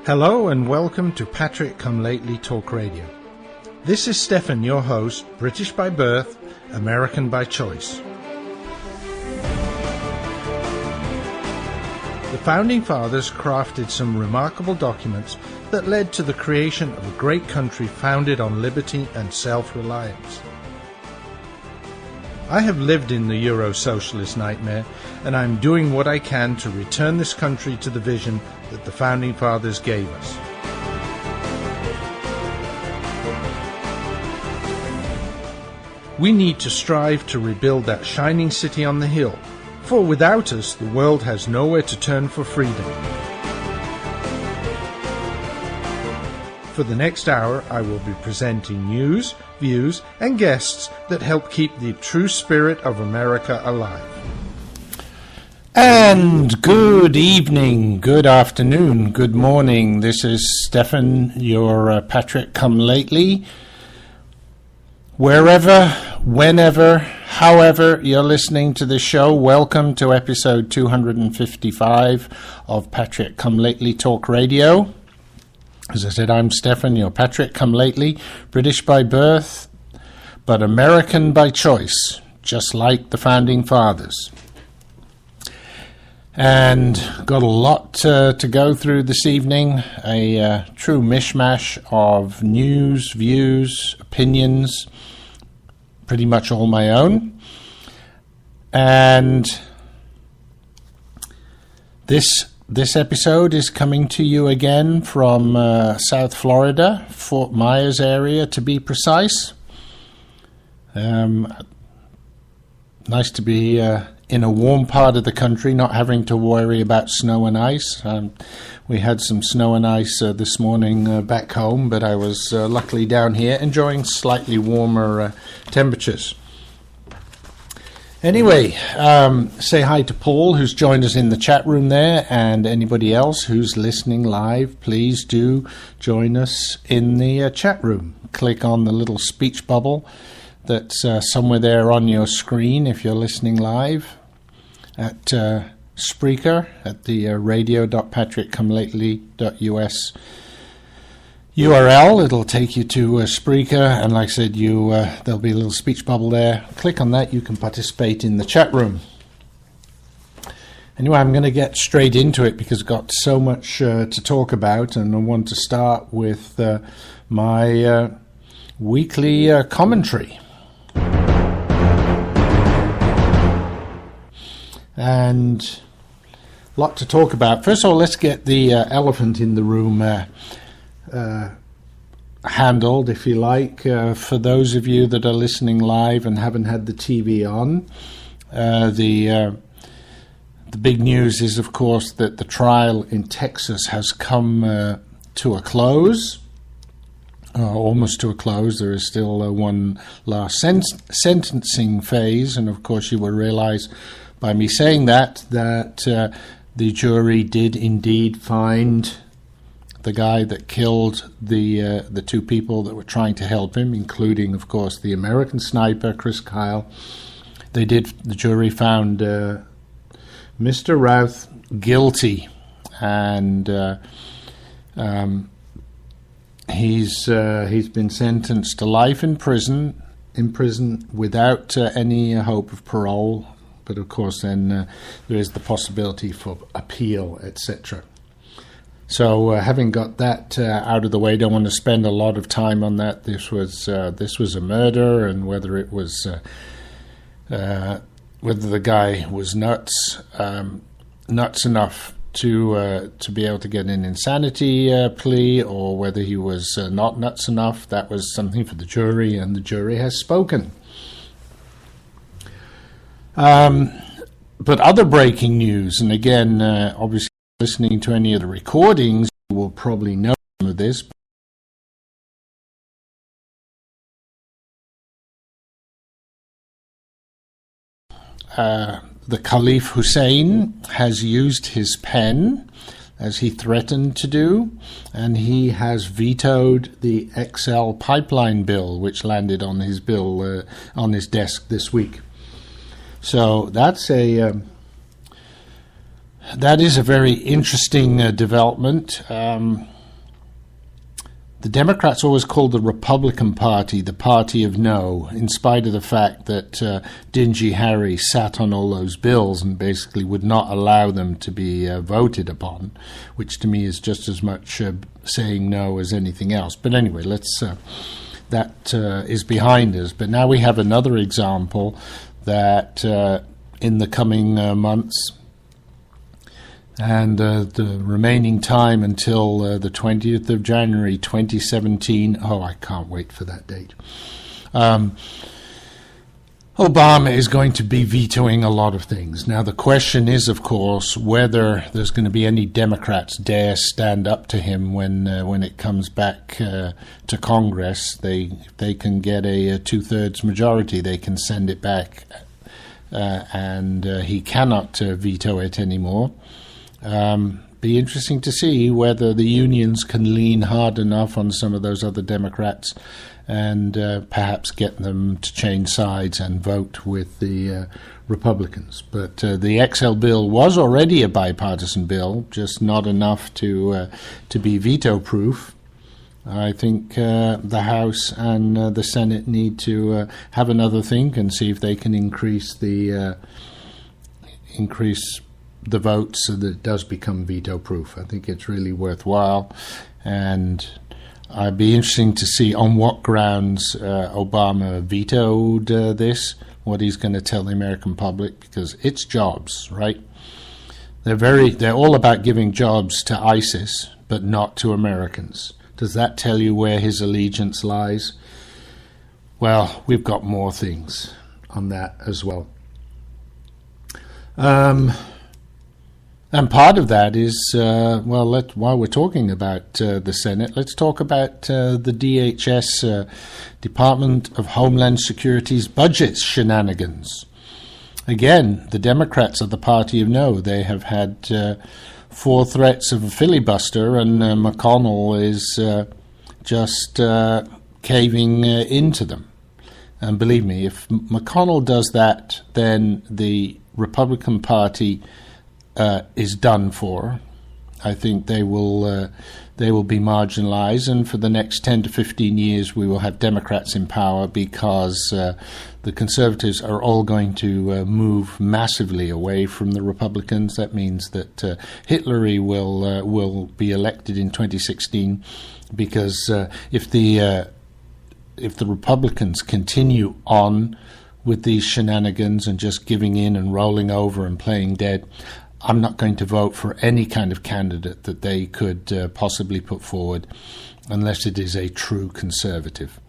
Hello and welcome to Patrick Come Lately Talk Radio. This is Stefan, your host, British by birth, American by choice. The Founding Fathers crafted some remarkable documents that led to the creation of a great country founded on liberty and self-reliance. I have lived in the Euro-socialist nightmare, and I'm doing what I can to return this country to the vision that the Founding Fathers gave us. We need to strive to rebuild that shining city on the hill, for without us, the world has nowhere to turn for freedom. For the next hour, I will be presenting news, views, and guests that help keep the true spirit of America alive. And good evening, good afternoon, good morning. This is Stefan, your Patrick Come Lately. Wherever, whenever, however you're listening to this show, welcome to episode 255 of Patrick Come Lately Talk Radio. As I said, I'm Stefan, your Patrick Come Lately, British by birth, but American by choice, just like the Founding Fathers. And got a lot to go through this evening, a true mish-mash of news, views, opinions, pretty much all my own. And this episode is coming to you again from South Florida, Fort Myers area to be precise. Nice to be in a warm part of the country, not having to worry about snow and ice. We had some snow and ice this morning back home, but I was luckily down here enjoying slightly warmer temperatures. Anyway, say hi to Paul, who's joined us in the chat room there, and anybody else who's listening live, please do join us in the chat room. Click on the little speech bubble that's somewhere there on your screen if you're listening live at Spreaker at the radio.patrickcomelately.us URL. It'll take you to Spreaker, and like I said, there'll be a little speech bubble there. Click on that, you can participate in the chat room. Anyway, I'm going to get straight into it because I've got so much to talk about, and I want to start with my weekly commentary. And a lot to talk about. First of all, let's get the elephant in the room handled, if you like. For those of you that are listening live and haven't had the TV on, the big news is, of course, that the trial in Texas has come to a close, almost to a close. There is still one last sentencing phase, and of course you will realize by me saying that the jury did indeed find the guy that killed the two people that were trying to help him, including, of course, the American sniper, Chris Kyle. The jury found Mr. Routh guilty, and he's been sentenced to life in prison without any hope of parole. But of course, then there is the possibility for appeal, etc. So, having got that out of the way, don't want to spend a lot of time on that. This was a murder, and whether it was whether the guy was nuts enough to be able to get an insanity plea, or whether he was not nuts enough. That was something for the jury, and the jury has spoken. But other breaking news, and again, obviously listening to any of the recordings, you will probably know some of this. The Caliph Hussein has used his pen, as he threatened to do, and he has vetoed the XL pipeline bill, which landed on his on his desk this week. So that is a very interesting development. the Democrats always called the Republican Party the party of no, in spite of the fact that Dingy Harry sat on all those bills and basically would not allow them to be voted upon, which to me is just as much saying no as anything else. But anyway, that is behind us. But now we have another example that in the coming months, and the remaining time until the 20th of January 2017. Oh, I can't wait for that date. Obama is going to be vetoing a lot of things. Now, the question is, of course, whether there's going to be any Democrats dare stand up to him when it comes back to Congress. If they can get a two-thirds majority, they can send it back, and he cannot veto it anymore. Be interesting to see whether the unions can lean hard enough on some of those other Democrats and perhaps get them to change sides and vote with the Republicans. But the XL bill was already a bipartisan bill, just not enough to be veto-proof. I think the House and the Senate need to have another think and see if they can increase the votes so that it does become veto-proof. I think it's really worthwhile, and I'd be interesting to see on what grounds Obama vetoed this, what he's going to tell the American public, because it's jobs, right? They're all about giving jobs to ISIS, but not to Americans. Does that tell you where his allegiance lies? Well, we've got more things on that as well. And part of that is, while we're talking about the Senate, let's talk about the DHS, Department of Homeland Security's budget shenanigans. Again, the Democrats are the party of no. They have had 4 threats of a filibuster, and McConnell is just caving into them. And believe me, if McConnell does that, then the Republican Party is done for. I think they will be marginalized, and for the next 10 to 15 years we will have Democrats in power because the Conservatives are all going to move massively away from the Republicans. That means that Hillary will be elected in 2016 because if the Republicans continue on with these shenanigans and just giving in and rolling over and playing dead, I'm not going to vote for any kind of candidate that they could possibly put forward unless it is a true conservative.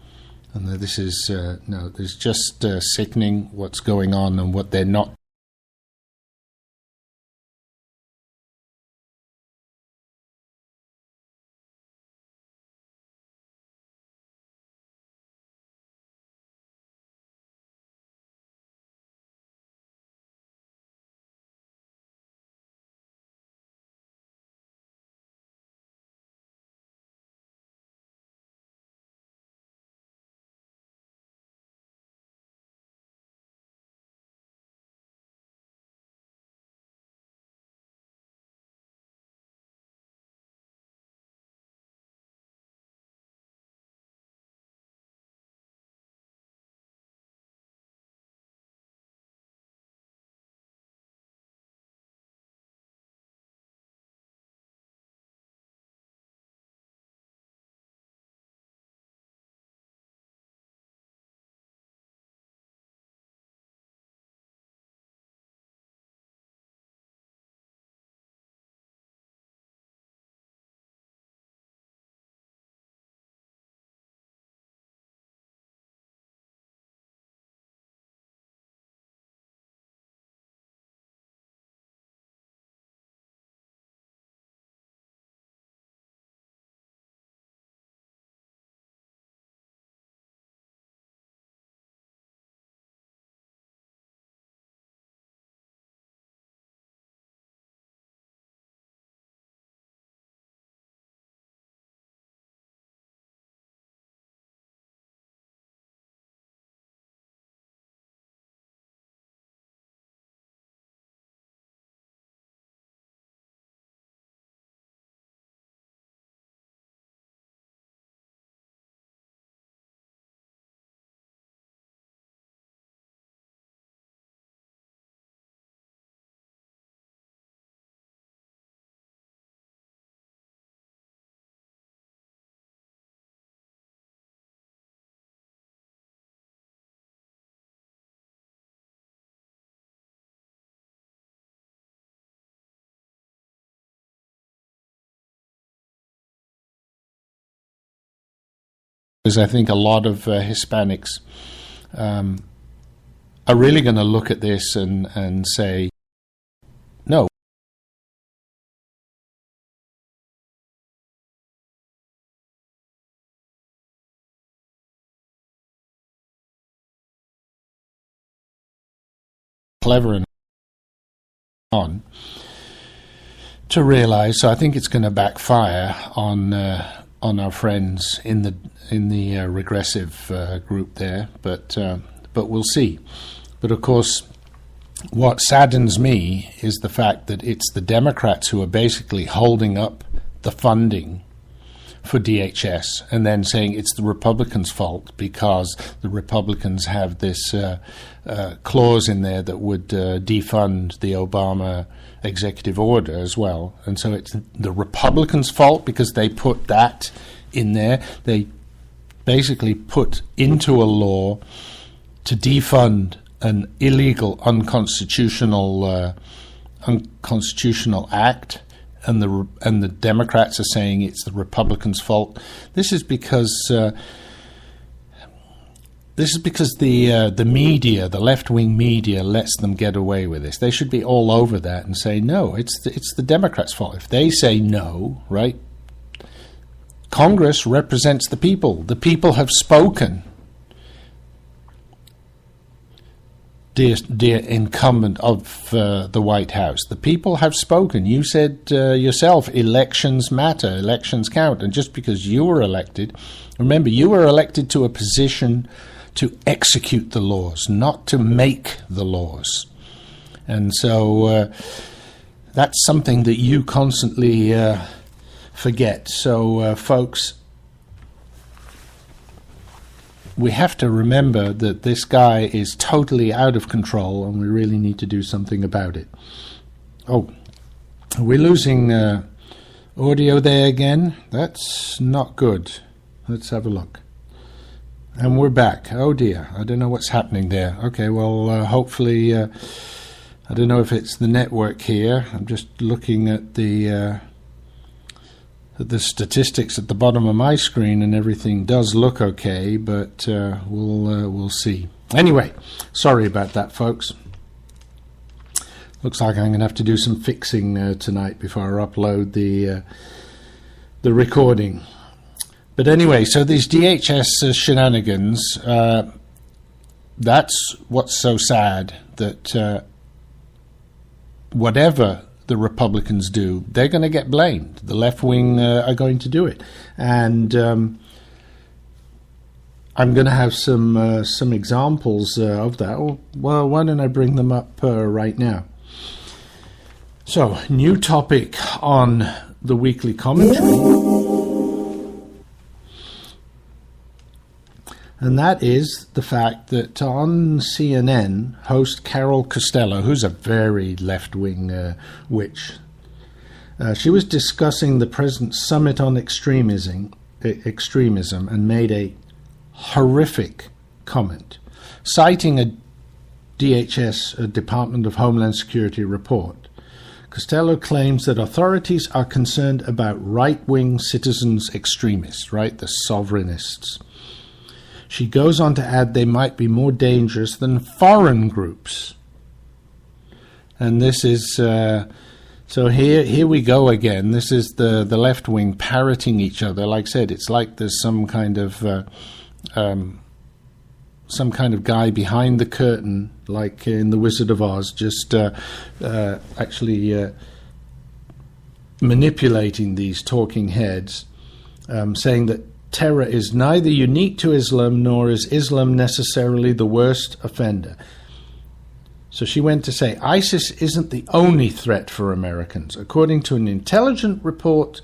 And this is, it's just sickening what's going on and what they're not because I think a lot of Hispanics are really going to look at this and say, no. Clever and on to realize. So I think it's going to backfire on our friends in the regressive group there, but we'll see. But of course, what saddens me is the fact that it's the Democrats who are basically holding up the funding for DHS and then saying it's the Republicans' fault because the Republicans have this clause in there that would defund the Obama executive order as well. And so it's the Republicans' fault because they put that in there. They basically put into a law to defund an illegal, unconstitutional act. And the Democrats are saying it's the Republicans' fault. This is because the media, the left-wing media, lets them get away with this. They should be all over that and say no. It's the Democrats' fault. If they say no, right? Congress represents the people. The people have spoken. Dear incumbent of the White House, the people have spoken. You said yourself, elections matter, elections count. And just because you were elected, remember, you were elected to a position to execute the laws, not to make the laws. And so that's something that you constantly forget. So, folks, we have to remember that this guy is totally out of control and we really need to do something about it. Oh, are we losing audio there again? That's not good. Let's have a look. And we're back. Oh dear, I don't know what's happening there. Okay, well, hopefully, I don't know if it's the network here. I'm just looking at the statistics at the bottom of my screen, and everything does look okay, but we'll see. Anyway, sorry about that, folks. Looks like I'm going to have to do some fixing tonight before I upload the recording. But anyway, so these DHS shenanigans, that's what's so sad, that whatever the Republicans do, they're going to get blamed. The left wing are going to do it, and I'm going to have some examples of that. Well, why don't I bring them up right now? So, new topic on the weekly commentary, and that is the fact that on CNN, host Carol Costello, who's a very left-wing witch, she was discussing the president's summit on extremism and made a horrific comment, citing a DHS, a Department of Homeland Security report. Costello claims that authorities are concerned about right-wing citizens extremists, right, the sovereignists. She goes on to add they might be more dangerous than foreign groups. And this is, so here we go again. This is the left wing parroting each other. Like I said, it's like there's some kind of guy behind the curtain, like in The Wizard of Oz, just actually manipulating these talking heads, saying that terror is neither unique to Islam nor is Islam necessarily the worst offender. So she went to say, ISIS isn't the only threat for Americans. According to an intelligence report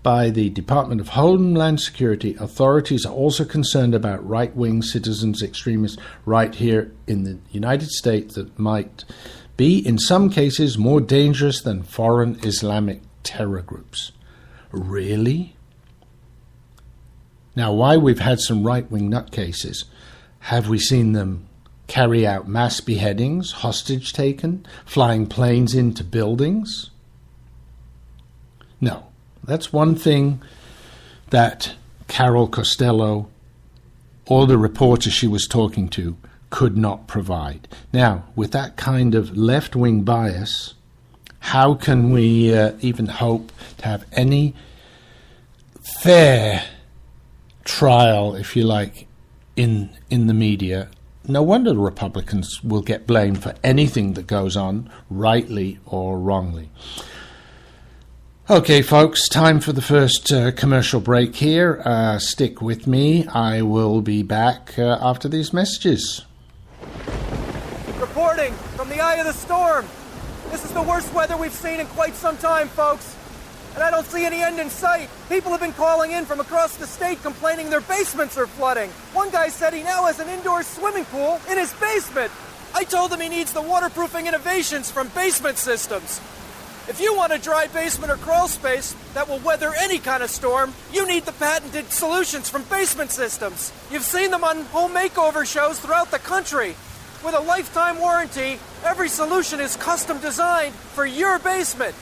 by the Department of Homeland Security, authorities are also concerned about right-wing citizens extremists right here in the United States that might be, in some cases, more dangerous than foreign Islamic terror groups. Really? Now, why we've had some right-wing nutcases, have we seen them carry out mass beheadings, hostage taken, flying planes into buildings? No. That's one thing that Carol Costello or the reporter she was talking to could not provide. Now, with that kind of left-wing bias, how can we even hope to have any fair trial, if you like, in the media? No wonder the Republicans will get blamed for anything that goes on, rightly or wrongly. Okay, folks, time for the first commercial break here. Stick with me. I will be back after these messages. Reporting from the eye of the storm. This is the worst weather we've seen in quite some time, folks. And I don't see any end in sight. People have been calling in from across the state complaining their basements are flooding. One guy said he now has an indoor swimming pool in his basement. I told him he needs the waterproofing innovations from Basement Systems. If you want a dry basement or crawl space that will weather any kind of storm, you need the patented solutions from Basement Systems. You've seen them on home makeover shows throughout the country. With a lifetime warranty, every solution is custom designed for your basement.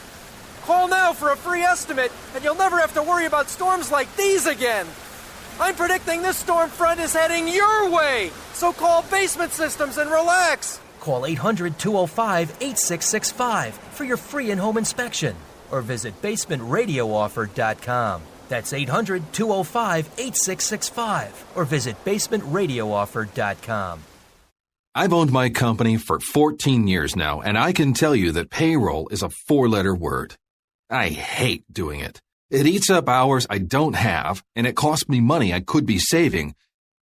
Call now for a free estimate, and you'll never have to worry about storms like these again. I'm predicting this storm front is heading your way, so call Basement Systems and relax. Call 800-205-8665 for your free in-home inspection, or visit basementradiooffer.com. That's 800-205-8665, or visit basementradiooffer.com. I've owned my company for 14 years now, and I can tell you that payroll is a 4-letter word. I hate doing it. It eats up hours I don't have, and it costs me money I could be saving.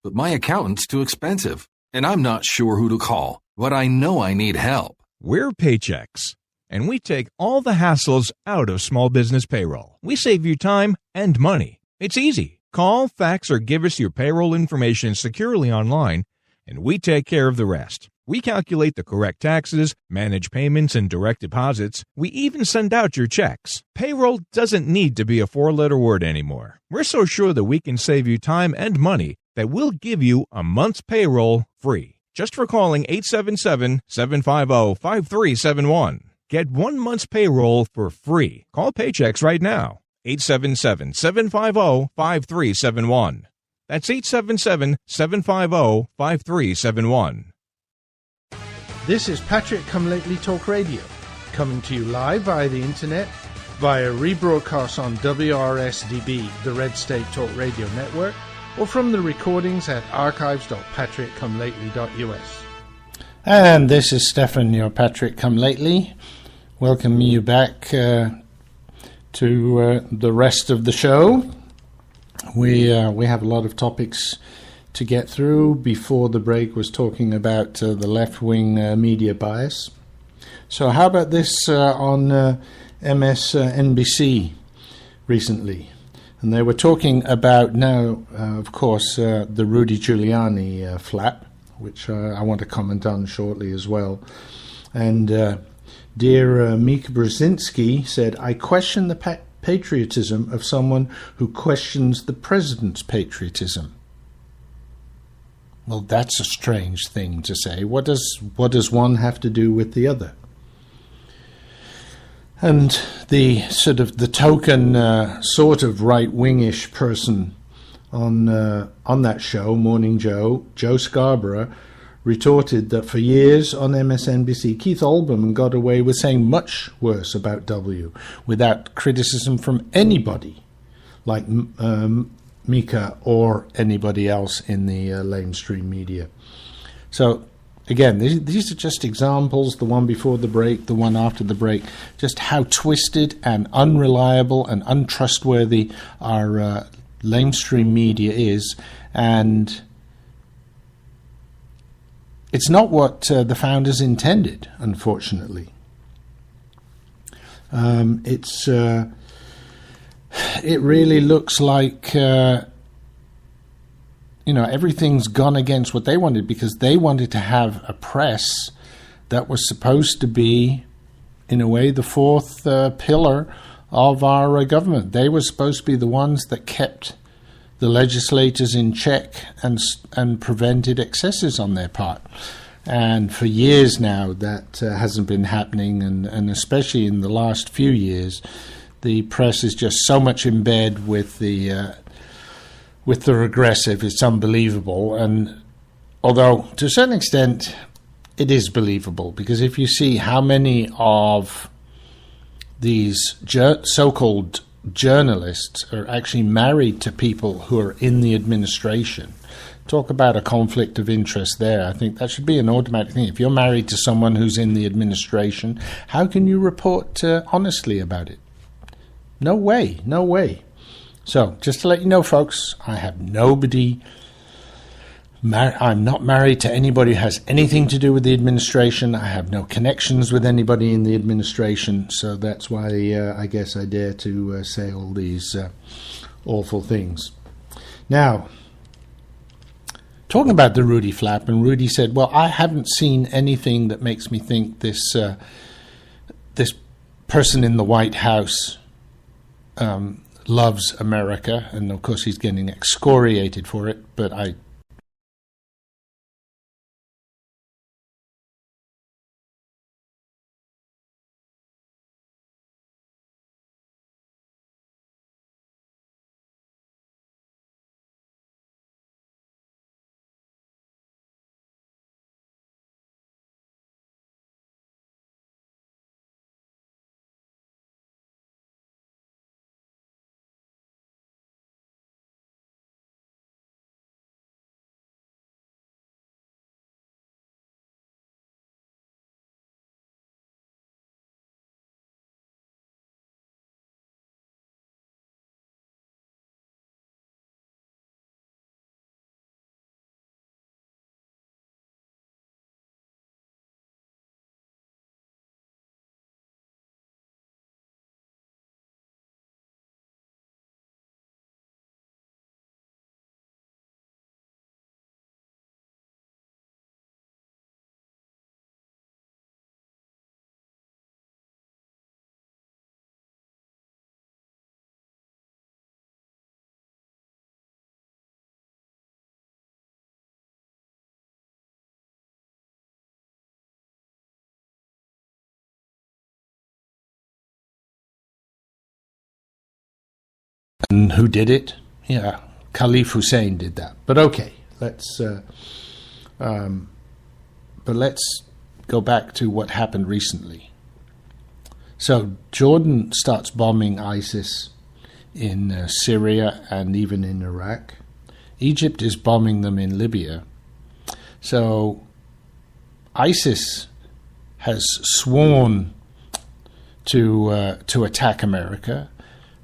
But my accountant's too expensive, and I'm not sure who to call, but I know I need help. We're Paychex, and we take all the hassles out of small business payroll. We save you time and money. It's easy. Call, fax, or give us your payroll information securely online, and we take care of the rest. We calculate the correct taxes, manage payments and direct deposits. We even send out your checks. Payroll doesn't need to be a 4-letter word anymore. We're so sure that we can save you time and money that we'll give you a month's payroll free. Just for calling 877-750-5371. Get 1 month's payroll for free. Call Paychex right now. 877-750-5371. That's 877-750-5371. This is Patrick Come Lately Talk Radio, coming to you live via the internet, via rebroadcast on WRSDB, the Red State Talk Radio Network, or from the recordings at archives.patrickcomelately.us. And this is Stefan, your Patrick Come Lately, welcoming you back to the rest of the show. We have a lot of topics to get through. Before the break was talking about the left-wing media bias. So how about this on MSNBC recently? And they were talking about now, of course, the Rudy Giuliani flap, which I want to comment on shortly as well. And dear Mika Brzezinski said, I question the patriotism of someone who questions the president's patriotism. Well, that's a strange thing to say. What does one have to do with the other? And the sort of the token sort of right-wingish person on that show, Morning Joe Scarborough, retorted that for years on MSNBC, Keith Olbermann got away with saying much worse about W without criticism from anybody like Mika or anybody else in the mainstream media. So, again, these are just examples, the one before the break, the one after the break, just how twisted and unreliable and untrustworthy our mainstream media is. And it's not what the founders intended, unfortunately. It really looks like, everything's gone against what they wanted, because they wanted to have a press that was supposed to be, in a way, the fourth pillar of our government. They were supposed to be the ones that kept the legislators in check and prevented excesses on their part. And for years now, that hasn't been happening, and especially in the last few years, the press is just so much in bed with the with the regressive, it's unbelievable. And although to a certain extent it is believable, because if you see how many of these so-called journalists are actually married to people who are in the administration, talk about a conflict of interest there. I think that should be an automatic thing. If you're married to someone who's in the administration, how can you report honestly about it? No way, no way. So, just to let you know, folks, I have nobody... I'm not married to anybody who has anything to do with the administration. I have no connections with anybody in the administration, so that's why I guess I dare to say all these awful things. Now, talking about the Rudy flap, and Rudy said, well, I haven't seen anything that makes me think this person in the White House loves America, and of course he's getting excoriated for it, but I And who did it? Yeah, Khalif Hussein did that. But okay, let's go back to what happened recently. So Jordan starts bombing ISIS in Syria and even in Iraq. Egypt is bombing them in Libya. So ISIS has sworn to attack America.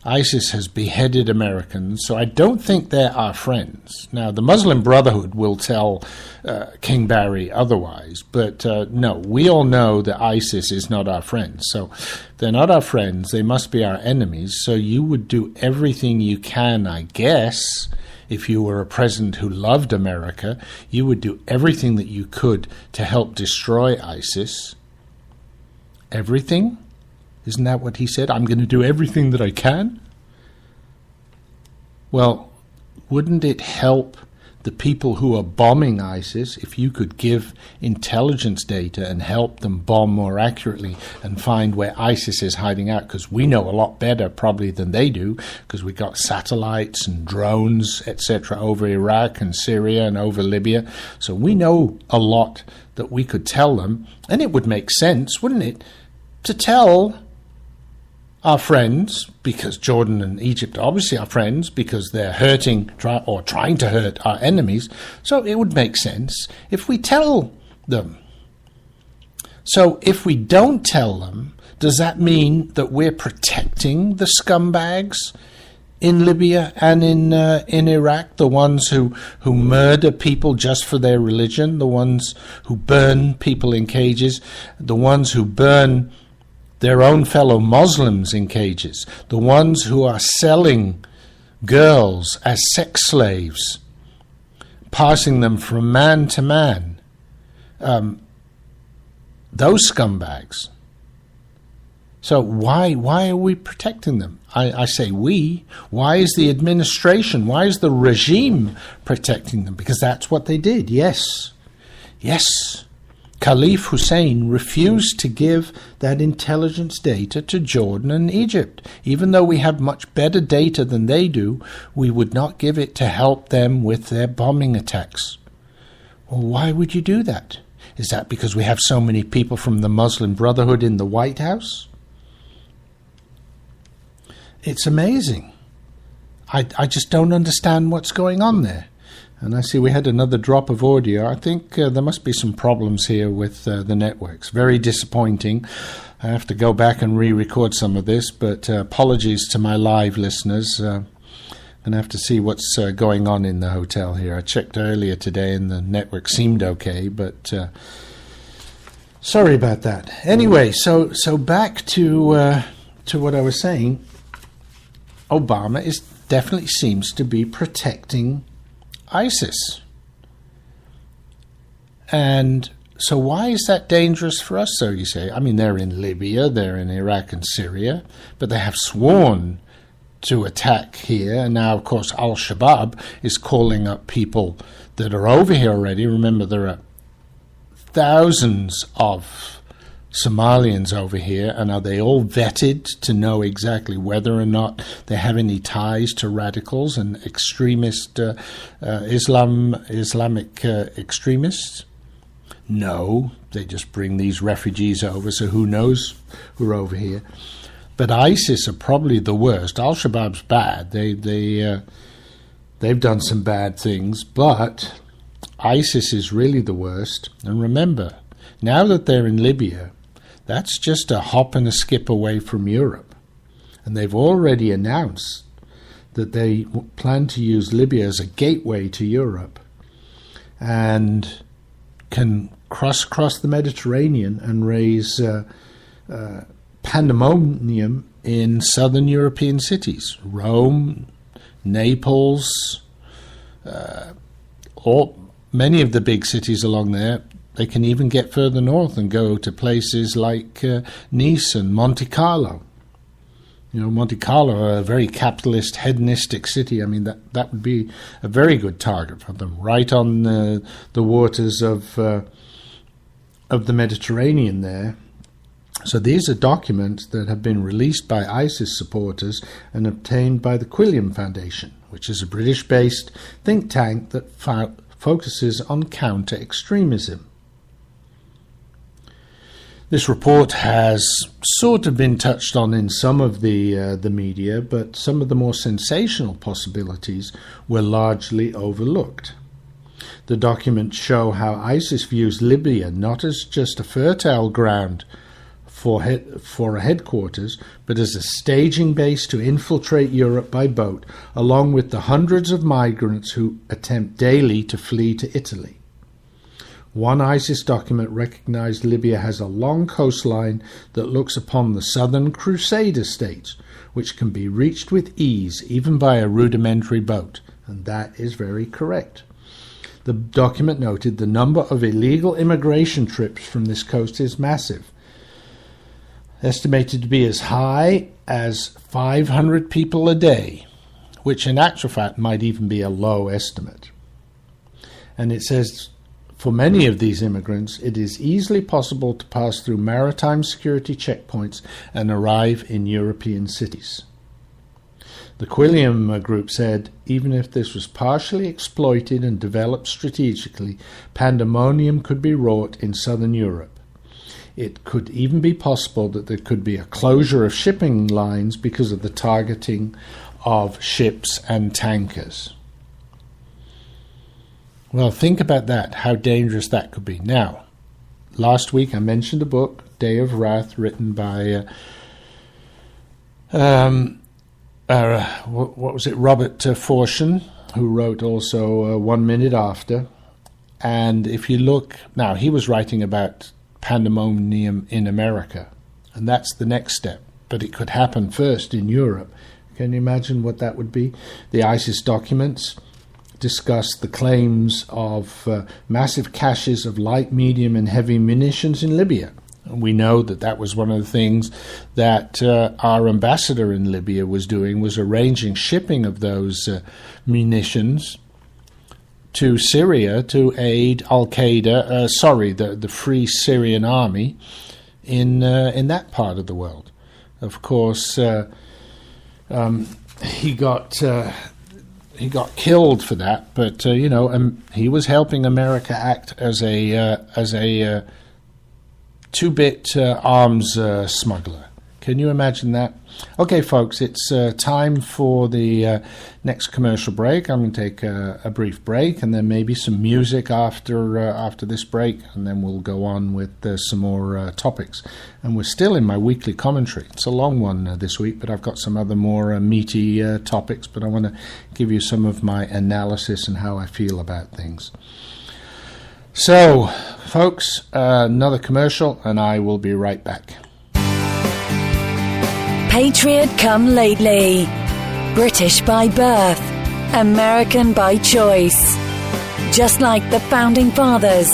ISIS has beheaded Americans, so I don't think they're our friends. Now, the Muslim Brotherhood will tell King Barry otherwise, but no, we all know that ISIS is not our friends. So if they're not our friends, they must be our enemies. So you would do everything you can, I guess, if you were a president who loved America, you would do everything that you could to help destroy ISIS. Everything? Isn't that what he said? I'm going to do everything that I can? Well, wouldn't it help the people who are bombing ISIS if you could give intelligence data and help them bomb more accurately and find where ISIS is hiding out? Because we know a lot better probably than they do, because we got satellites and drones, etc., over Iraq and Syria and over Libya. So we know a lot that we could tell them, and it would make sense, wouldn't it, to tell our friends, because Jordan and Egypt are obviously our friends, because they're hurting or trying to hurt our enemies. So it would make sense if we tell them. So if we don't tell them, does that mean that we're protecting the scumbags in Libya and in Iraq, the ones who murder people just for their religion, the ones who burn people in cages, the ones who burn their own fellow Muslims in cages, the ones who are selling girls as sex slaves, passing them from man to man, those scumbags. So why are we protecting them? I say we. Why is the administration, why is the regime protecting them? Because that's what they did, yes. Yes. Caliph Hussein refused to give that intelligence data to Jordan and Egypt. Even though we have much better data than they do, we would not give it to help them with their bombing attacks. Well, why would you do that? Is that because we have so many people from the Muslim Brotherhood in the White House? It's amazing. I just don't understand what's going on there. And I see we had another drop of audio. I think there must be some problems here with the networks. Very disappointing. I have to go back and re-record some of this, but apologies to my live listeners. I'm going to have to see what's going on in the hotel here. I checked earlier today and the network seemed okay, but sorry about that. Anyway, so back to what I was saying. Obama definitely seems to be protecting ISIS. And so why is that dangerous for us, so you say? I mean, they're in Libya, they're in Iraq and Syria, but they have sworn to attack here. And now, of course, Al-Shabaab is calling up people that are over here already. Remember, there are thousands of Somalians over here, and are they all vetted to know exactly whether or not they have any ties to radicals and extremist Islamic extremists? No, they just bring these refugees over, so who knows who are over here. But ISIS are probably the worst. Al-Shabaab's bad. They've done some bad things, but ISIS is really the worst. And remember, now that they're in Libya, that's just a hop and a skip away from Europe. And they've already announced that they plan to use Libya as a gateway to Europe and can cross the Mediterranean and raise pandemonium in southern European cities. Rome, Naples, many of the big cities along there. They can even get further north and go to places like Nice and Monte Carlo. You know, Monte Carlo, a very capitalist, hedonistic city. I mean, that would be a very good target for them, right on the waters of the Mediterranean there. So these are documents that have been released by ISIS supporters and obtained by the Quilliam Foundation, which is a British-based think tank that focuses on counter-extremism. This report has sort of been touched on in some of the media, but some of the more sensational possibilities were largely overlooked. The documents show how ISIS views Libya not as just a fertile ground for a headquarters, but as a staging base to infiltrate Europe by boat, along with the hundreds of migrants who attempt daily to flee to Italy. One ISIS document recognized Libya has a long coastline that looks upon the southern Crusader states, which can be reached with ease even by a rudimentary boat, and that is very correct. The document noted the number of illegal immigration trips from this coast is massive, estimated to be as high as 500 people a day, which in actual fact might even be a low estimate. And it says, for many of these immigrants, it is easily possible to pass through maritime security checkpoints and arrive in European cities. The Quilliam group said, even if this was partially exploited and developed strategically, pandemonium could be wrought in southern Europe. It could even be possible that there could be a closure of shipping lines because of the targeting of ships and tankers. Well, think about that, how dangerous that could be. Now, last week I mentioned a book, Day of Wrath, written by Robert Fortune, who wrote also 1 Minute After. And if you look, now he was writing about pandemonium in America, and that's the next step. But it could happen first in Europe. Can you imagine what that would be? The ISIS documents discuss the claims of massive caches of light, medium, and heavy munitions in Libya. And we know that was one of the things that our ambassador in Libya was doing, was arranging shipping of those munitions to Syria to aid Al-Qaeda, the Free Syrian Army in that part of the world. Of course, he got killed for that, but he was helping America act as a two-bit arms smuggler. Can you imagine that? Okay, folks, it's time for the next commercial break. I'm going to take a brief break, and then maybe some music after this break, and then we'll go on with some more topics. And we're still in my weekly commentary. It's a long one this week, but I've got some other more meaty topics, but I want to give you some of my analysis and how I feel about things. So, folks, another commercial, and I will be right back. Patriot come lately. British by birth. American by choice. Just like the Founding Fathers.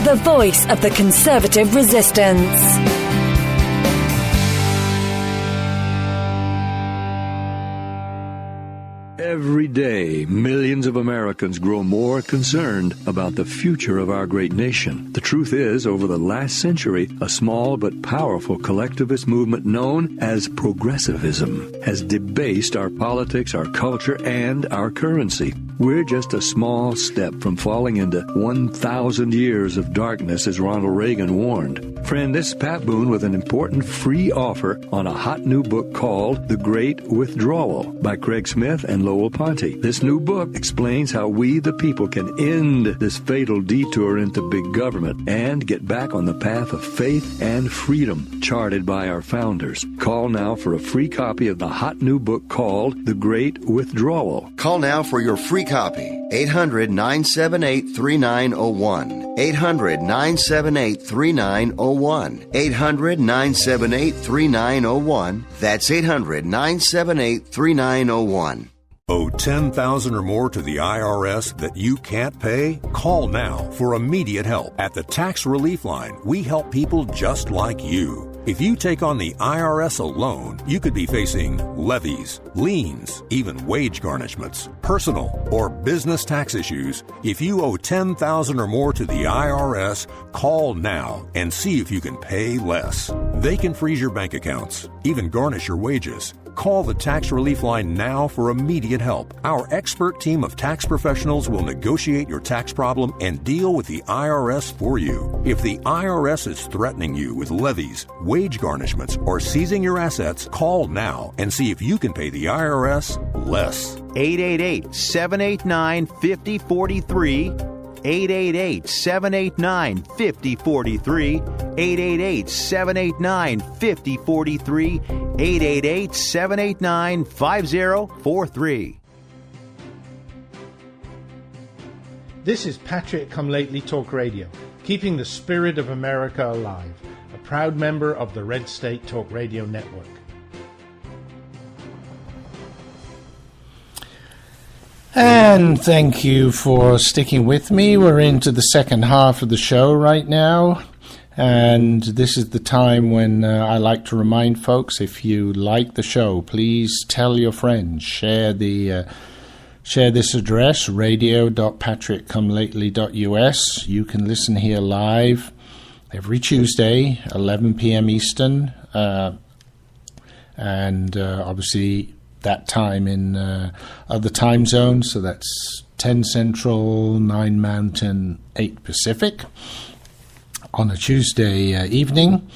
The voice of the conservative resistance. Every day, millions of Americans grow more concerned about the future of our great nation. The truth is, over the last century, a small but powerful collectivist movement known as progressivism has debased our politics, our culture, and our currency. We're just a small step from falling into 1,000 years of darkness, as Ronald Reagan warned. Friend, this is Pat Boone with an important free offer on a hot new book called The Great Withdrawal by Craig Smith and Lowell Ponte. This new book explains how we, the people, can end this fatal detour into big government and get back on the path of faith and freedom charted by our founders. Call now for a free copy of the hot new book called The Great Withdrawal. Call now for your free copy. 800-978-3901. 800-978-3901. 800-978-3901. That's 800-978-3901. Owe $10,000 or more to the IRS that you can't pay? Call now for immediate help. At the Tax Relief Line, we help people just like you. If you take on the IRS alone, you could be facing levies, liens, even wage garnishments, personal or business tax issues. If you owe $10,000 or more to the IRS, call now and see if you can pay less. They can freeze your bank accounts, even garnish your wages. Call the Tax Relief Line now for immediate help. Our expert team of tax professionals will negotiate your tax problem and deal with the IRS for you. If the IRS is threatening you with levies, wage garnishments, or seizing your assets, call now and see if you can pay the IRS less. 888-789-5043. 888-789-5043. 888-789-5043. 888-789-5043. This is Patriot Come Lately Talk Radio, keeping the spirit of America alive, a proud member of the Red State Talk Radio Network. And thank you for sticking with me. We're into the second half of the show right now. And this is the time when I like to remind folks, if you like the show, please tell your friends. Share this address, radio.patriotcomelately.us. You can listen here live every Tuesday, 11 p.m. Eastern. And obviously that time in other time zones. So that's 10 Central, 9 Mountain, 8 Pacific on a Tuesday evening.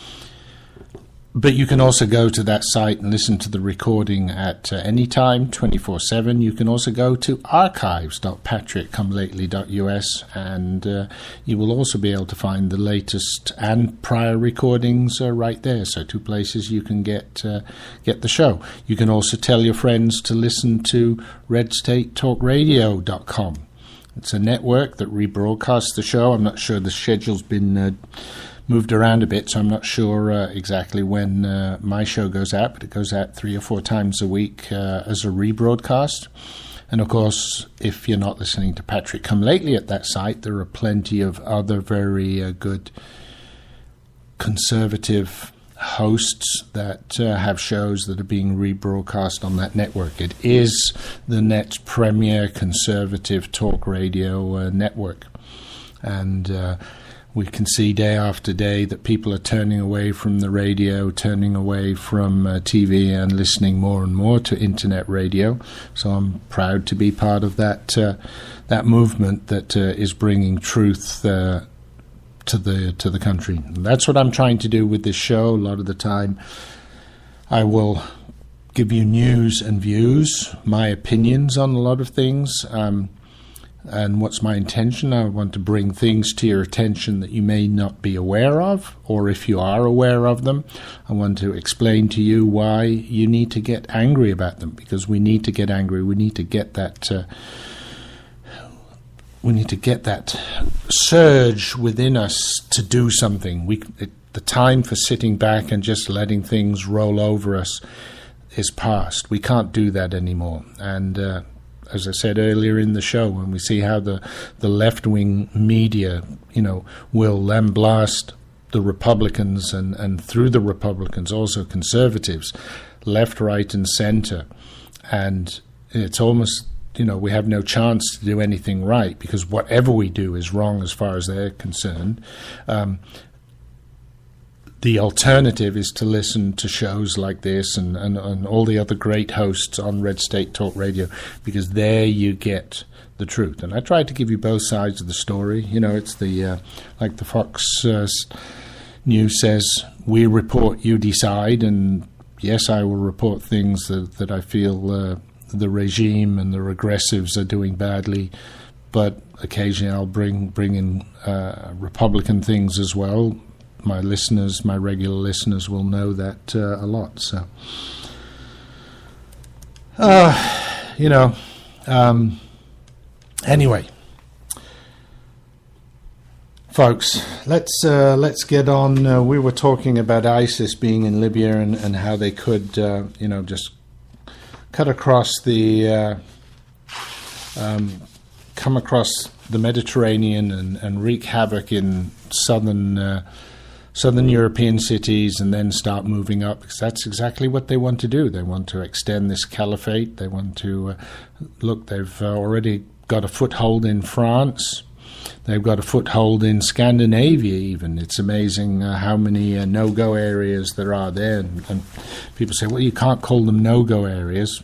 But you can also go to that site and listen to the recording at any time, 24/7. You can also go to archives.patriotcomelately.us, and you will also be able to find the latest and prior recordings right there. So 2 places you can get the show. You can also tell your friends to listen to redstatetalkradio.com. It's a network that rebroadcasts the show. I'm not sure the schedule's been moved around a bit, so I'm not sure exactly when my show goes out, but it goes out 3 or 4 times a week as a rebroadcast. And of course, if you're not listening to Patrick Come Lately at that site, there are plenty of other very good conservative hosts that have shows that are being rebroadcast on that network. It is the net's premier conservative talk radio network. And we can see day after day that people are turning away from the radio, turning away from TV, and listening more and more to internet radio. So I'm proud to be part of that movement that is bringing truth to the country. And that's what I'm trying to do with this show. A lot of the time, I will give you news and views, my opinions on a lot of things. And what's my intention? I want to bring things to your attention that you may not be aware of, or if you are aware of them, I want to explain to you why you need to get angry about them, because we need to get angry. We need to get that surge within us to do something. The time for sitting back and just letting things roll over us is past. We can't do that anymore. And as I said earlier in the show, when we see how the left-wing media, will lambaste the Republicans and through the Republicans also conservatives, left, right, and center, and it's almost we have no chance to do anything right because whatever we do is wrong as far as they're concerned. The alternative is to listen to shows like this and all the other great hosts on Red State Talk Radio, because there you get the truth. And I try to give you both sides of the story. It's the like the Fox News says, we report, you decide. And yes, I will report things that I feel the regime and the regressives are doing badly, but occasionally I'll bring in Republican things as well. My listeners, my regular listeners, will know that a lot. So, anyway, folks, let's get on. We were talking about ISIS being in Libya and how they could, just cut across the, come across the Mediterranean and wreak havoc in southern European cities and then start moving up, because that's exactly what they want to do. They want to extend this caliphate. They want to they've already got a foothold in France. They've got a foothold in Scandinavia even. It's amazing how many no-go areas there are there. And people say, well, you can't call them no-go areas.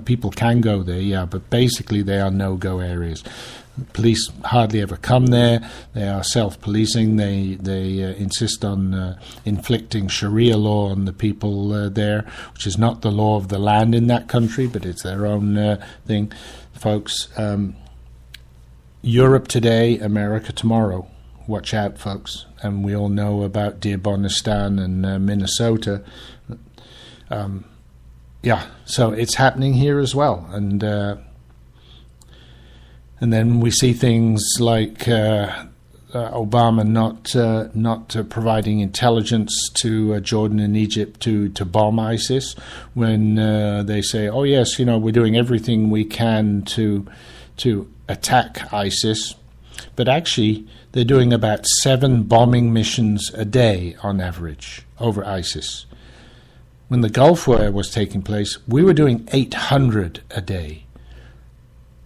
People can go there, yeah, but basically they are no-go areas. Police hardly ever come there. They are self-policing. They insist on inflicting Sharia law on the people there, which is not the law of the land in that country, but it's their own thing. Folks, Europe today, America tomorrow. Watch out, folks. And we all know about Dearbornistan and Minnesota. So it's happening here as well. And then we see things like Obama not providing intelligence to Jordan and Egypt to bomb ISIS, when they say, oh yes, we're doing everything we can to attack ISIS, but actually they're doing about 7 bombing missions a day on average over ISIS. When the Gulf War was taking place, we were doing 800 a day.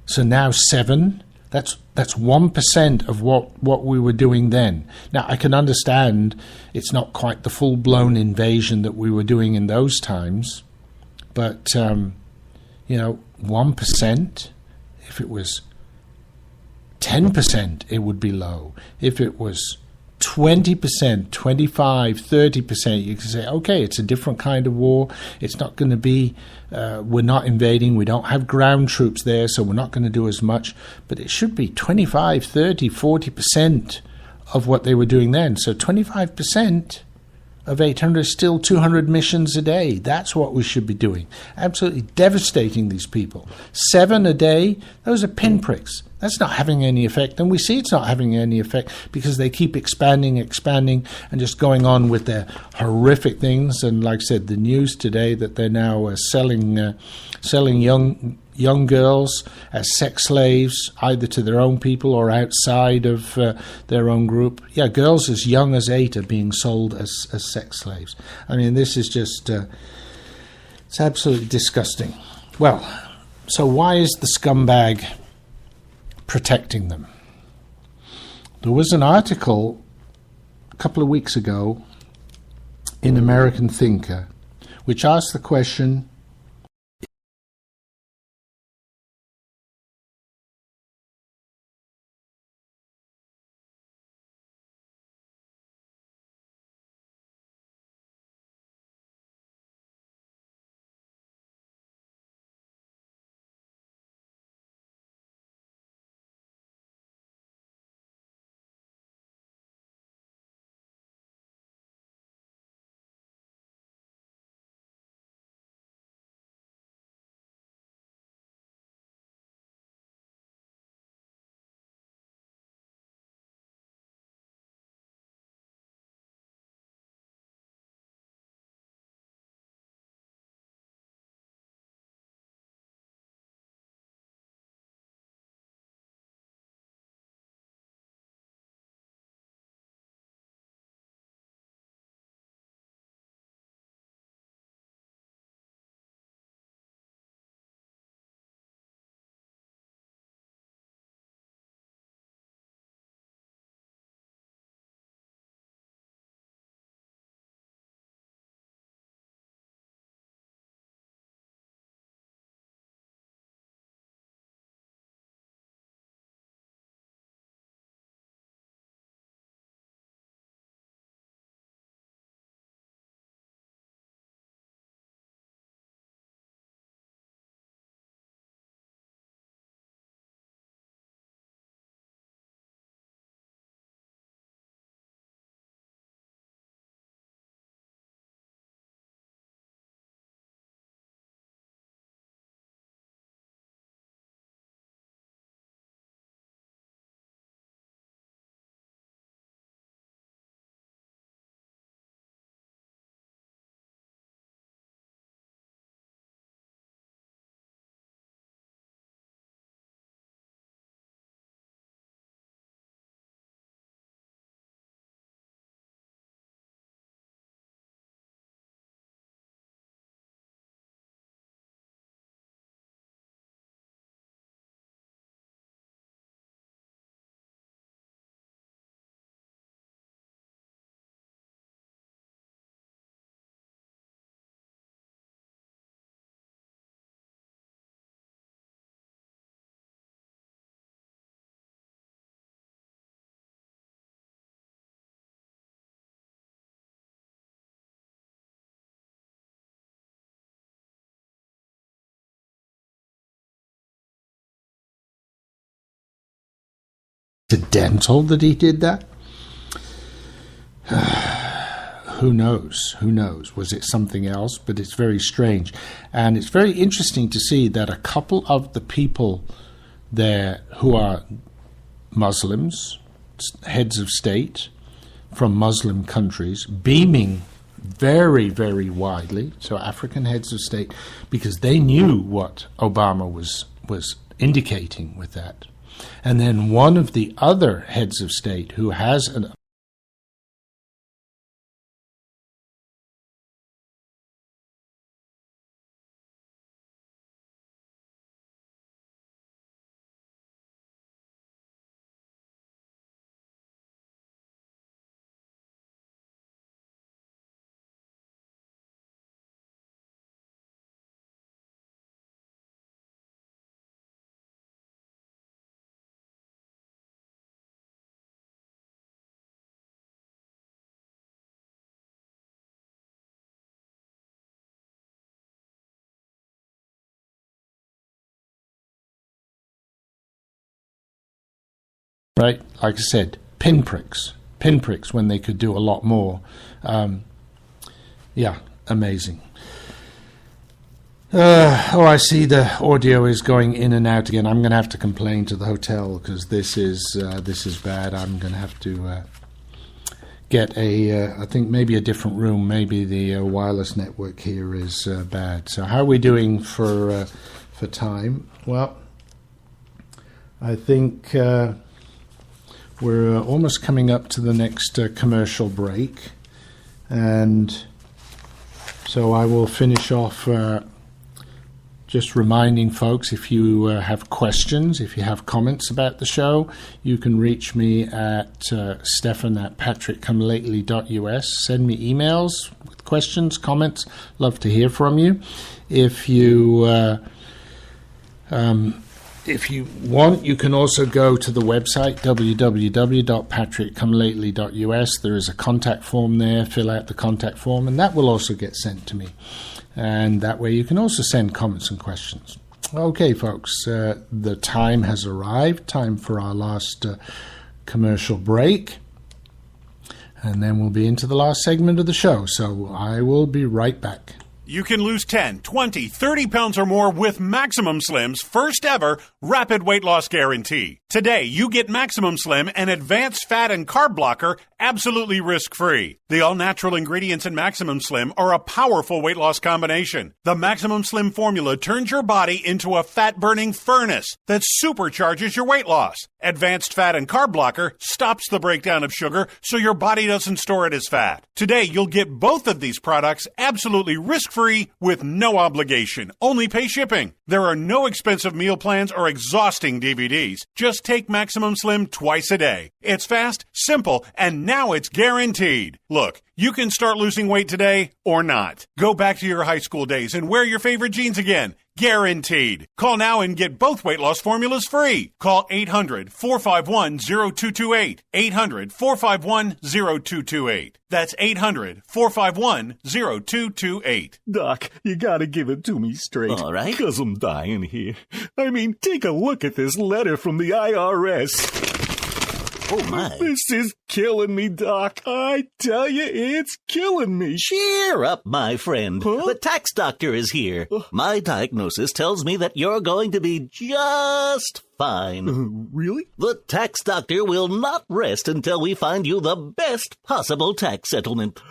So now 7, that's 1% of what we were doing then. Now, I can understand it's not quite the full-blown invasion that we were doing in those times, but, 1%, if it was 10%, it would be low. If it was 20%, 25, 30%, you can say, okay, it's a different kind of war. It's not going to be, we're not invading, we don't have ground troops there, so we're not going to do as much. But it should be 25, 30, 40% of what they were doing then. So 25% of 800 is still 200 missions a day. That's what we should be doing. Absolutely devastating these people. 7 a day, those are pinpricks. That's not having any effect. And we see it's not having any effect because they keep expanding, and just going on with their horrific things. And like I said, the news today that they're now selling young girls as sex slaves, either to their own people or outside of their own group. Yeah, girls as young as 8 are being sold as sex slaves. I mean, this is just, it's absolutely disgusting. Well, so why is the scumbag protecting them? There was an article a couple of weeks ago in American Thinker which asked the question, accidental that he did that? Who knows? Who knows? Was it something else? But it's very strange. And it's very interesting to see that a couple of the people there who are Muslims, heads of state from Muslim countries, beaming very, very widely, so African heads of state, because they knew what Obama was indicating with that. And then one of the other heads of state who has an right, like I said, pinpricks when they could do a lot more. Yeah, amazing. I see the audio is going in and out again. I'm going to have to complain to the hotel because this is bad. I'm going to have to get I think maybe a different room. Maybe the wireless network here is bad. So how are we doing for time? Well, I think we're almost coming up to the next commercial break, and so I will finish off. Just reminding folks, if you have questions, if you have comments about the show, you can reach me at stefan@patrickcomelately.us. Send me emails with questions, comments. Love to hear from you. If you want, you can also go to the website, www.patrickcomelately.us. There is a contact form there. Fill out the contact form, and that will also get sent to me. And that way you can also send comments and questions. Okay, folks, the time has arrived. Time for our last commercial break. And then we'll be into the last segment of the show. So I will be right back. You can lose 10, 20, 30 pounds or more with Maximum Slim's first ever rapid weight loss guarantee. Today, you get Maximum Slim, an advanced fat and carb blocker, absolutely risk-free. The all-natural ingredients in Maximum Slim are a powerful weight loss combination. The Maximum Slim formula turns your body into a fat-burning furnace that supercharges your weight loss. Advanced fat and carb blocker stops the breakdown of sugar so your body doesn't store it as fat. Today, you'll get both of these products absolutely risk-free with no obligation. Only pay shipping. There are no expensive meal plans or exhausting DVDs. Just take Maximum Slim twice a day. It's fast, simple, and now it's guaranteed. Look, you can start losing weight today or not. Go back to your high school days and wear your favorite jeans again. Guaranteed. Call now and get both weight loss formulas free. Call 800-451-0228. 800-451-0228. That's 800-451-0228. Doc, you gotta give it to me straight. All right. 'Cause I'm dying here. I mean, take a look at this letter from the IRS. Oh, my. This is killing me, Doc. I tell you, it's killing me. Cheer up, my friend. Huh? The tax doctor is here. My diagnosis tells me that you're going to be just fine. Really? The tax doctor will not rest until we find you the best possible tax settlement.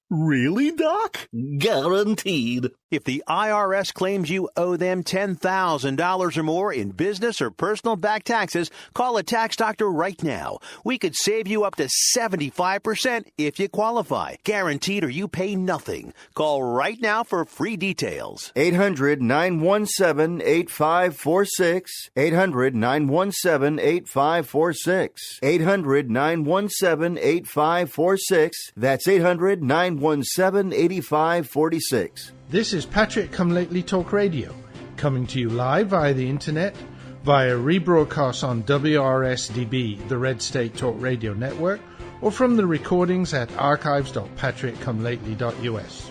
Really, Doc? Guaranteed. If the IRS claims you owe them $10,000 or more in business or personal back taxes, call a tax doctor right now. We could save you up to 75% if you qualify. Guaranteed or you pay nothing. Call right now for free details. 800-917-8546. 800-917-8546. 800-917-8546. That's 800-917-8546. This is Patrick Come Lately Talk Radio, coming to you live via the internet, via rebroadcast on WRSDB, the Red State Talk Radio Network, or from the recordings at archives.patrickcomelately.us.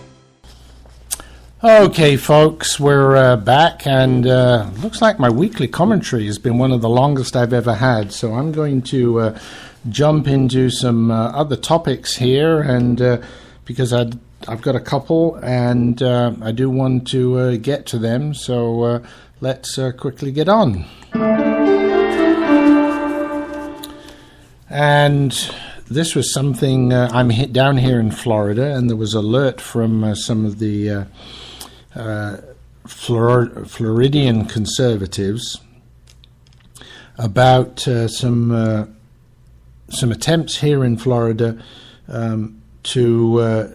Okay, folks, we're back, and looks like my weekly commentary has been one of the longest I've ever had, so I'm going to jump into some other topics here, and because I've got a couple, and I do want to get to them, so let's quickly get on. And this was something, I'm down here in Florida, and there was alert from some of the Floridian conservatives about some attempts here in Florida to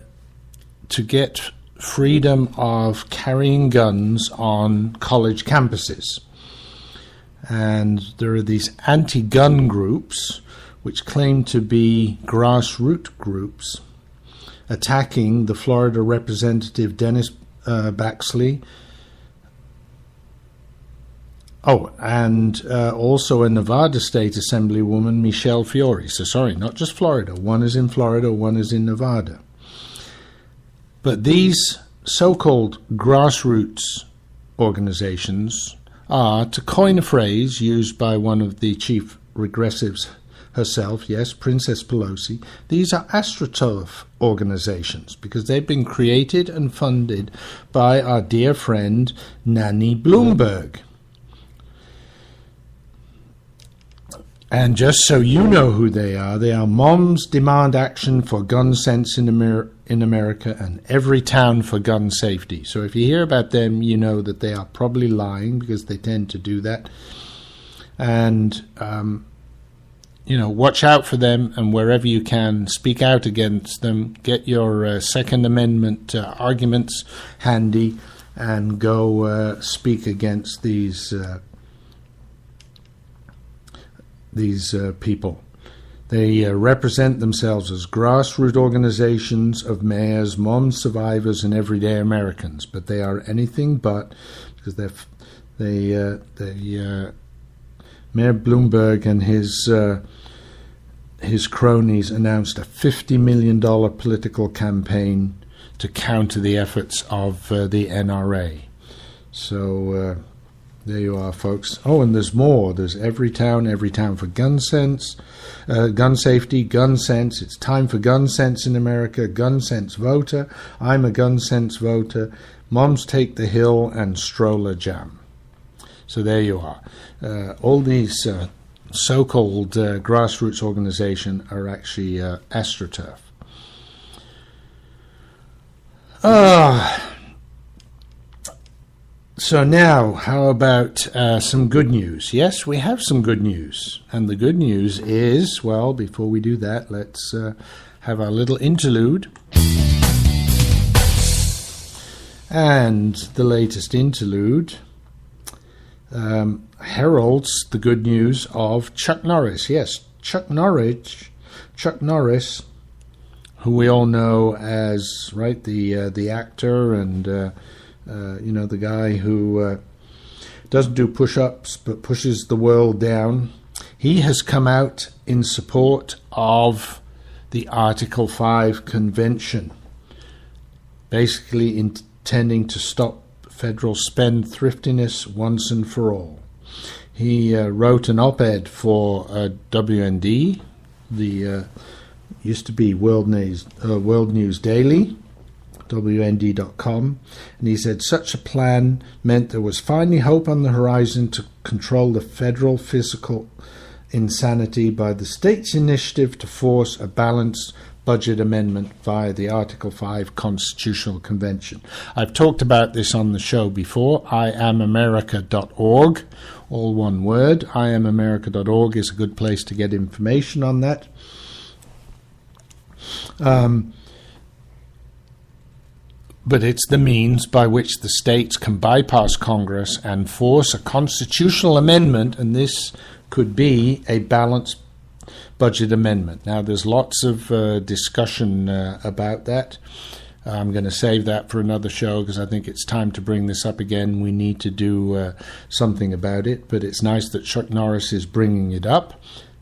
get freedom of carrying guns on college campuses. And there are these anti-gun groups which claim to be grassroots groups attacking the Florida Representative Dennis Baxley. And also a Nevada State Assemblywoman, Michelle Fiore. So sorry, not just Florida. One is in Florida, one is in Nevada. But these so-called grassroots organizations are, to coin a phrase used by one of the chief regressives herself, yes, Princess Pelosi. These are AstroTurf organizations because they've been created and funded by our dear friend Nanny Bloomberg. And just so you know who they are Moms Demand Action for Gun Sense in America and Every Town for Gun Safety. So if you hear about them, you know that they are probably lying because they tend to do that. And, watch out for them, and wherever you can, speak out against them. Get your Second Amendment arguments handy and go speak against these people. They represent themselves as grassroots organizations of mayors, moms, survivors, and everyday Americans, but they are anything but, because Mayor Bloomberg and his cronies announced a $50 million political campaign to counter the efforts of the NRA. So there you are, folks. Oh, and there's more. There's Every Town for Gun Sense, Gun Safety, Gun Sense. It's time for Gun Sense in America. Gun Sense Voter. I'm a Gun Sense Voter. Moms Take the Hill and Stroller Jam. So there you are. All these so-called grassroots organizations are actually AstroTurf. So now, how about some good news? Yes, we have some good news. And the good news is, well, before we do that, let's have our little interlude. And the latest interlude heralds the good news of Chuck Norris. Yes, Chuck Norris, who we all know as, right, the actor and the guy who doesn't do push-ups but pushes the world down. He has come out in support of the Article 5 convention, basically intending to stop federal spendthriftiness once and for all. He wrote an op-ed for WND, the used to be World News Daily, WND.com, and he said such a plan meant there was finally hope on the horizon to control the federal fiscal insanity by the state's initiative to force a balanced budget amendment via the Article 5 Constitutional Convention. I've talked about this on the show before. IamAmerica.org, all one word. IamAmerica.org is a good place to get information on that. But it's the means by which the states can bypass Congress and force a constitutional amendment, and this could be a balanced budget amendment. Now, there's lots of discussion about that. I'm going to save that for another show because I think it's time to bring this up again. We need to do something about it, but it's nice that Chuck Norris is bringing it up.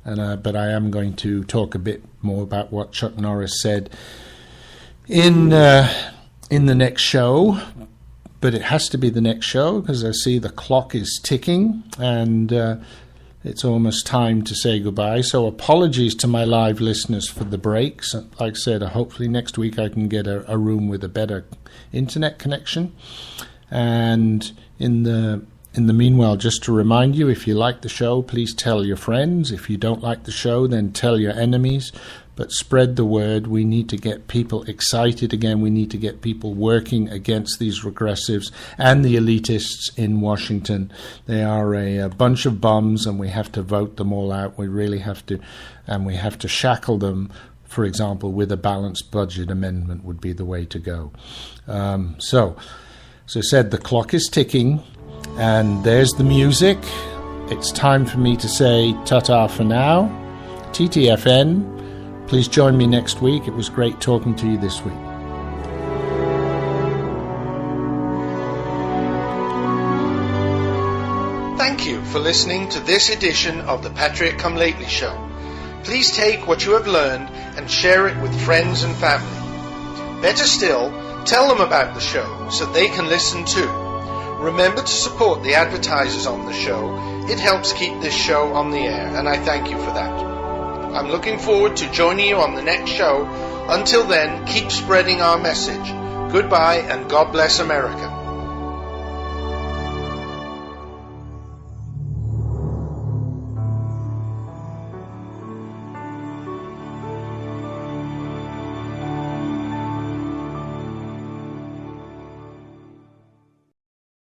But I am going to talk a bit more about what Chuck Norris said in the next show. But it has to be the next show because I see the clock is ticking and it's almost time to say goodbye. So apologies to my live listeners for the breaks. Like I said, hopefully next week I can get a room with a better internet connection. And in the meanwhile, just to remind you, if you like the show, please tell your friends. If you don't like the show, then tell your enemies. But spread the word. We need to get people excited again. We need to get people working against these regressives and the elitists in Washington. They are a bunch of bums, and we have to vote them all out. We really have to, and we have to shackle them. For example, with a balanced budget amendment would be the way to go. So, as I said, the clock is ticking, and there's the music. It's time for me to say ta-ta for now. TTFN. Please join me next week. It was great talking to you this week. Thank you for listening to this edition of the Patriot Come Lately Show. Please take what you have learned and share it with friends and family. Better still, tell them about the show so they can listen too. Remember to support the advertisers on the show. It helps keep this show on the air, and I thank you for that. I'm looking forward to joining you on the next show. Until then, keep spreading our message. Goodbye and God bless America.